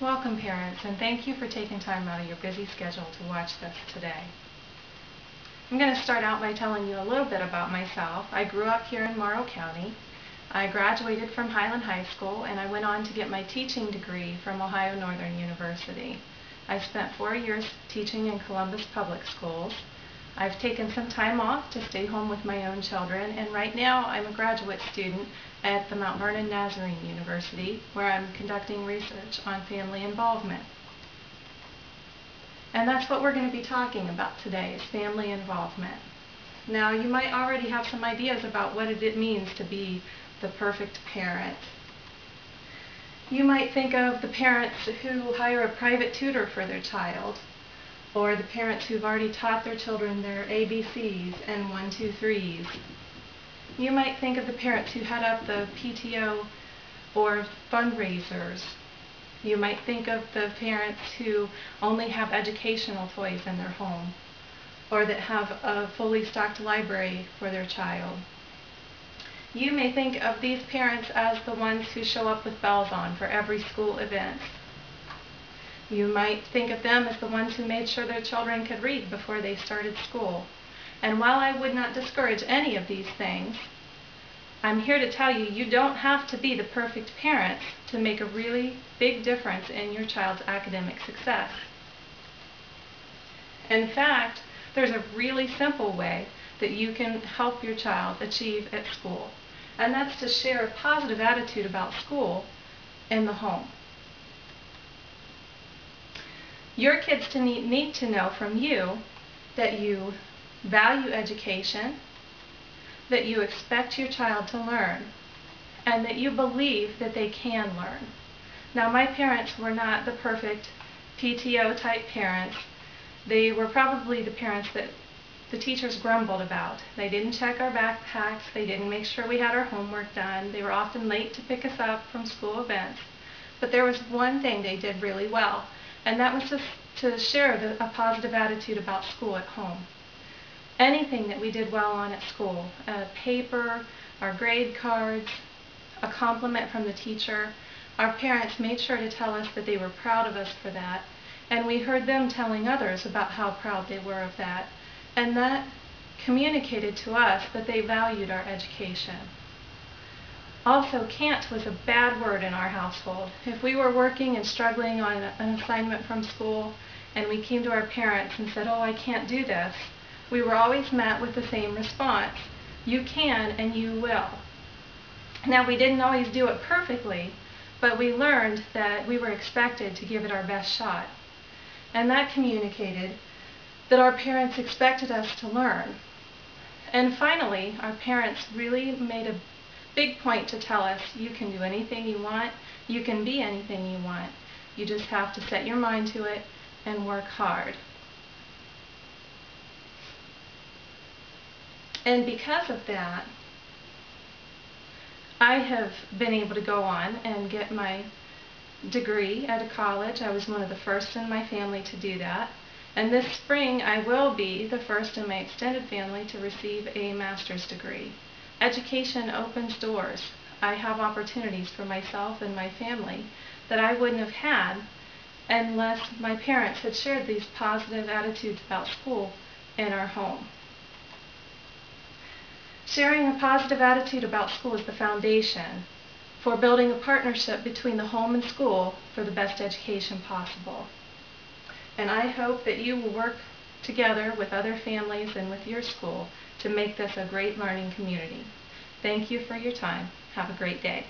Welcome, parents, and thank you for taking time out of your busy schedule to watch this today. I'm going to start out by telling you a little bit about myself. I grew up here in Morrow County. I graduated from Highland High School, and I went on to get my teaching degree from Ohio Northern University. I spent 4 years teaching in Columbus Public Schools. I've taken some time off to stay home with my own children, and right now I'm a graduate student at the Mount Vernon Nazarene University, where I'm conducting research on family involvement. And that's what we're going to be talking about today, is family involvement. Now, you might already have some ideas about what it means to be the perfect parent. You might think of the parents who hire a private tutor for their child, or the parents who've already taught their children their ABCs and 1, 2, 3s. You might think of the parents who head up the PTO or fundraisers. You might think of the parents who only have educational toys in their home, or that have a fully stocked library for their child. You may think of these parents as the ones who show up with bells on for every school event. You might think of them as the ones who made sure their children could read before they started school. And while I would not discourage any of these things, I'm here to tell you, you don't have to be the perfect parent to make a really big difference in your child's academic success. In fact, there's a really simple way that you can help your child achieve at school, and that's to share a positive attitude about school in the home. Your kids need to know from you that you value education, that you expect your child to learn, and that you believe that they can learn. Now, my parents were not the perfect PTO type parents. They were probably the parents that the teachers grumbled about. They didn't check our backpacks, they didn't make sure we had our homework done, they were often late to pick us up from school events. But there was one thing they did really well, and that was to share a positive attitude about school at home. Anything that we did well on at school, a paper, our grade cards, a compliment from the teacher, our parents made sure to tell us that they were proud of us for that, and we heard them telling others about how proud they were of that, and that communicated to us that they valued our education. Also, can't was a bad word in our household. If we were working and struggling on an assignment from school and we came to our parents and said, "Oh, I can't do this," we were always met with the same response: "You can and you will." Now, we didn't always do it perfectly, but we learned that we were expected to give it our best shot. And that communicated that our parents expected us to learn. And finally, our parents really made a big point to tell us, you can do anything you want, you can be anything you want. You just have to set your mind to it and work hard. And because of that, I have been able to go on and get my degree at a college. I was one of the first in my family to do that. And this spring, I will be the first in my extended family to receive a master's degree. Education opens doors. I have opportunities for myself and my family that I wouldn't have had unless my parents had shared these positive attitudes about school in our home. Sharing a positive attitude about school is the foundation for building a partnership between the home and school for the best education possible. And I hope that you will work together with other families and with your school to make this a great learning community. Thank you for your time. Have a great day.